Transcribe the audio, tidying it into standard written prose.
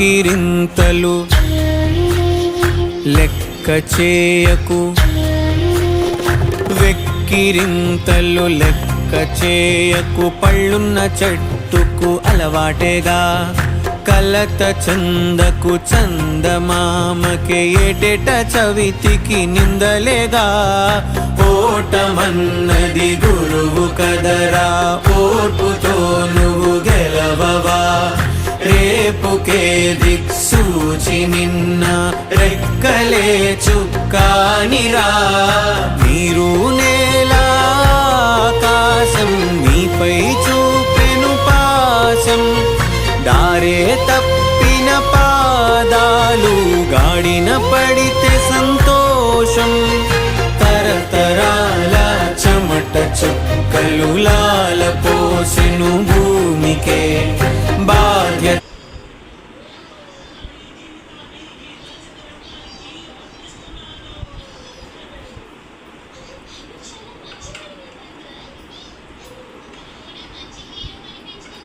వెక్కిరింతలు లెక్క చేయకు, వెక్కిరింతలు లెక్క చేయకు. పళ్ళున్న చెట్టుకు అలవాటేగా, కలత చందకు చందమామకే ఏటేట చవితికి నిందలేగా. ఓటమన్నది గురువు కదరా, ఓర్పుతో నువ్వు గెలవవా. రేపుకే దిక్సూచి నిన్న రెక్కలే చుక్కానిరా. నీరు నేల ఆకాశం నీపై చూపెను పాశం, దారే తప్పిన పాదాలు గాడిన పడితే సంతోషం. తరతరాల చెమట చుక్కలు లాల పోసెను భూమికే,